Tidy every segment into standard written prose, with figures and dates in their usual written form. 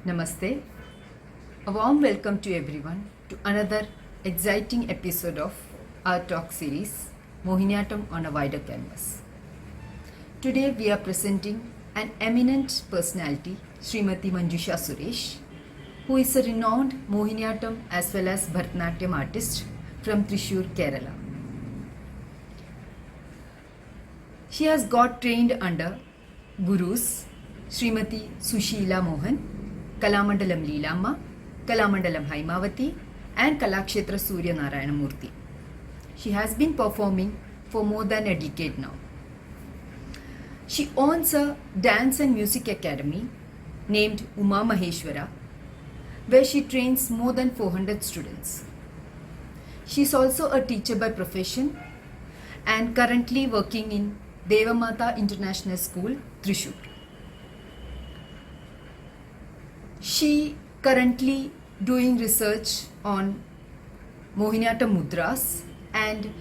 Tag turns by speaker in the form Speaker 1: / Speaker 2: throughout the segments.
Speaker 1: Namaste. A warm welcome to everyone to another exciting episode of our talk series Mohiniyattam on a Wider Canvas. Today we are presenting an eminent personality, Srimati Manjusha Suresh, who is a renowned Mohiniyattam as well as Bharatanatyam artist from Thrissur, Kerala. She has got trained under gurus Srimati Sushila Mohan, Kalamandalam Leelamma, Kalamandalam Haimavati, and Kalakshetra Surya Narayana Murthy. She has been performing for more than a decade now. She owns a dance and music academy named Uma Maheshwara, where she trains more than 400 students. She is also a teacher by profession and currently working in Devamata International School, Thrissur. She currently doing research on Mohiniyattam mudras and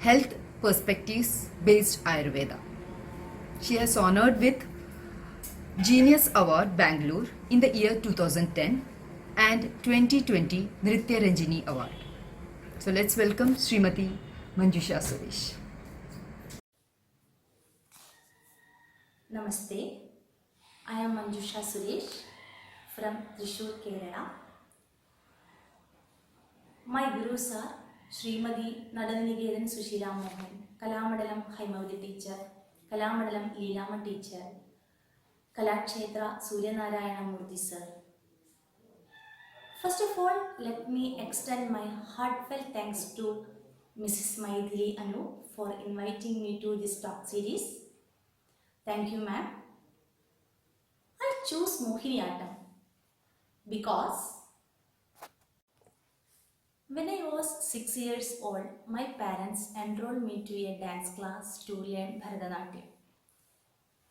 Speaker 1: health perspectives based Ayurveda. She has honored with Genius Award Bangalore in the year 2010 and 2020 Nritya Ranjini Award. So let's welcome Srimati Manjusha Suresh.
Speaker 2: Namaste, I am Manjusha Suresh from Thrissur, Kerala. My gurus are Srimati Nadaniketan Sushila Mohan, Kalamandalam Haimavati teacher, Kalamandalam Leelama teacher, Kalakshetra Surya Narayana Murthy sir. First of all, let me extend my heartfelt thanks to Mrs. Maithili Anu for inviting me to this talk series. Thank you, ma'am. I choose Mohiniyattam because when I was 6 years old, my parents enrolled me to a dance class to learn Bharatanatyam.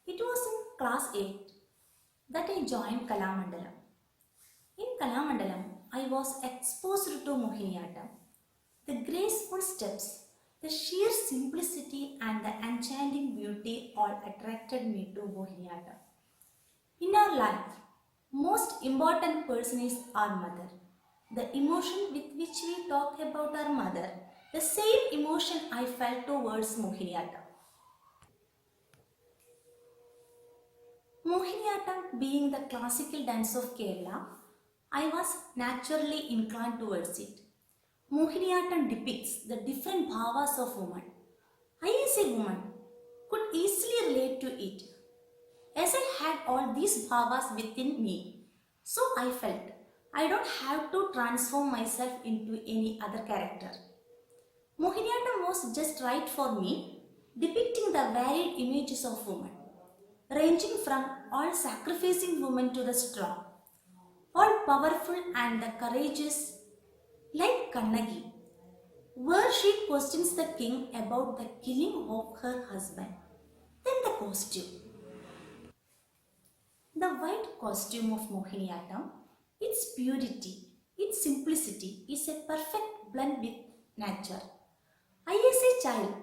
Speaker 2: It was in class 8 that I joined Kalamandalam. In Kalamandalam, I was exposed to Mohiniyattam. The graceful steps, the sheer simplicity and the enchanting beauty all attracted me to Mohiniyattam. In our life, most important person is our mother. The emotion with which we talk about our mother, the same emotion I felt towards Mohiniyattam. Mohiniyattam being the classical dance of Kerala, I was naturally inclined towards it. Mohiniyattam depicts the different bhavas of woman. I as a woman could easily relate to it, as I had all these bhavas within me. So I felt I don't have to transform myself into any other character. Mohiniyattam was just right for me, depicting the varied images of women, ranging from all sacrificing women to the strong, all powerful and the courageous, like Kannagi, where she questions the king about the killing of her husband. Then the costume. The white costume of Mohiniyattam, its purity, its simplicity is a perfect blend with nature. I as a child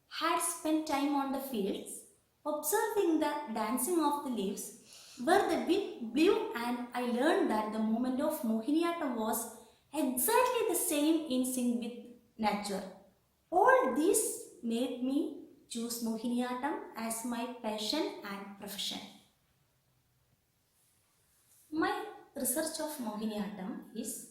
Speaker 2: had spent time on the fields observing the dancing of the leaves where the wind blew, and I learned that the movement of Mohiniyattam was exactly the same in sync with nature. All this made me choose Mohiniyattam as my passion and profession. My research of Mohiniyattam is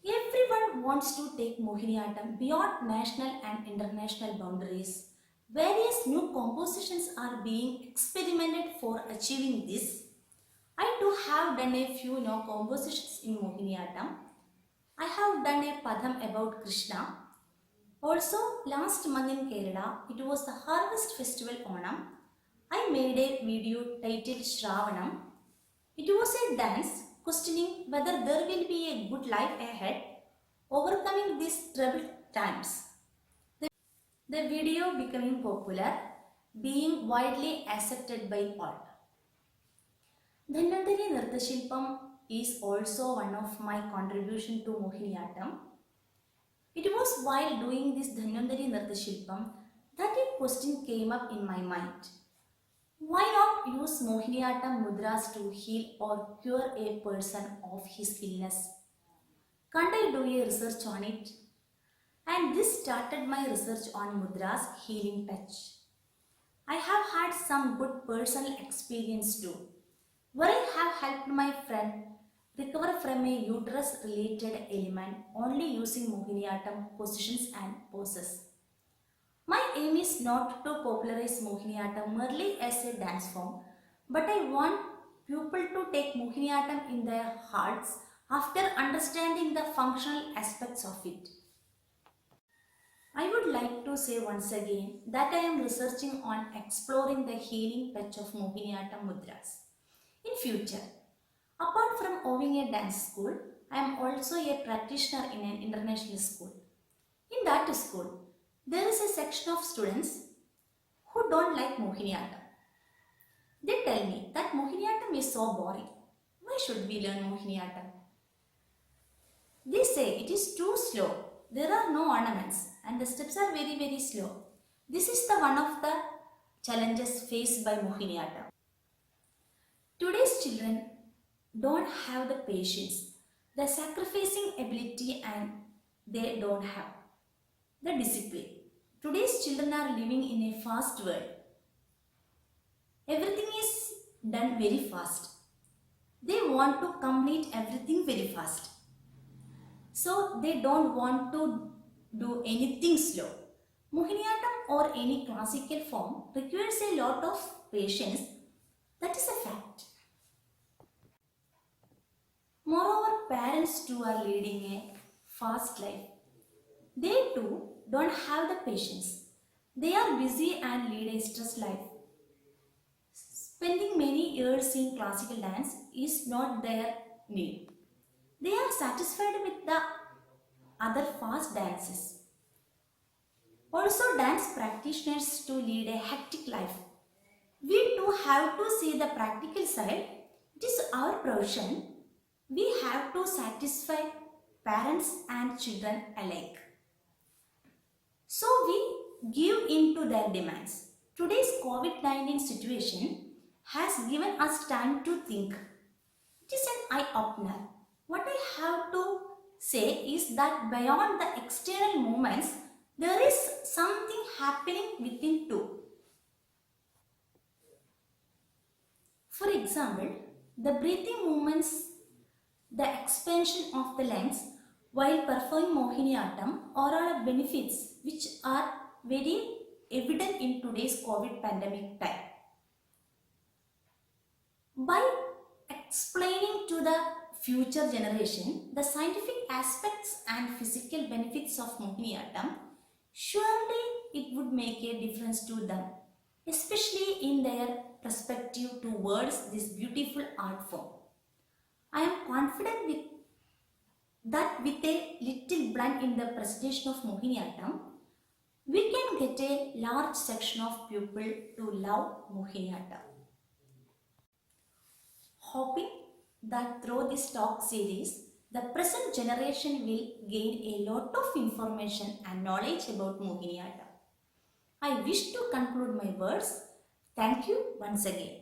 Speaker 2: everyone wants to take Mohiniyattam beyond national and international boundaries. Various new compositions are being experimented for achieving this. I too have done a few compositions in Mohiniyattam. I have done a padam about Krishna. Also, last month in Kerala, it was the Harvest Festival Onam. I made a video titled Shravanam. It was a dance questioning whether there will be a good life ahead, overcoming these troubled times. The video becoming popular, being widely accepted by all. Dhanvantari Nirtashilpam is also one of my contribution to Mohiniyattam. It was while doing this Dhanvantari Nirtashilpam that a question came up in my mind. Why not use Mohiniyattam mudras to heal or cure a person of his illness? Can't I do a research on it? And this started my research on mudras healing touch. I have had some good personal experience too, where I have helped my friend recover from a uterus related ailment only using Mohiniyattam positions and poses. My aim is not to popularize Mohiniyattam merely as a dance form, but I want people to take Mohiniyattam in their hearts after understanding the functional aspects of it. I would like to say once again that I am researching on exploring the healing touch of Mohiniyattam mudras. In future, apart from owning a dance school, I am also a practitioner in an international school. In that school, there is a section of students who don't like Mohiniyattam. They tell me that Mohiniyattam is so boring. Why should we learn Mohiniyattam? They say it is too slow. There are no ornaments and the steps are very slow. This is the one of the challenges faced by Mohiniyattam. Today's children don't have the patience, the sacrificing ability, and they don't have the discipline. Today's children are living in a fast world. Everything is done very fast. They want to complete everything very fast. So they don't want to do anything slow. Mohiniyattam or any classical form requires a lot of patience. That is a fact. Moreover, parents too are leading a fast life. They too don't have the patience. They are busy and lead a stressed life. Spending many years in classical dance is not their need. They are satisfied with the other fast dances. Also, dance practitioners to lead a hectic life. We too have to see the practical side. It is our profession. We have to satisfy parents and children alike. So we give in to their demands. Today's COVID-19 situation has given us time to think. It is an eye-opener. What I have to say is that beyond the external movements, there is something happening within too. For example, the breathing movements, the expansion of the lungs while performing Mohiniyattam are all benefits which are very evident in today's COVID pandemic time. By explaining to the future generation the scientific aspects and physical benefits of Mohiniyattam, surely it would make a difference to them, especially in their perspective towards this beautiful art form. I am confident that with a little blunt in the presentation of Mohiniyattam, we can get a large section of people to love Mohiniyattam. Hoping that through this talk series, the present generation will gain a lot of information and knowledge about Mohiniyattam. I wish to conclude my words. Thank you once again.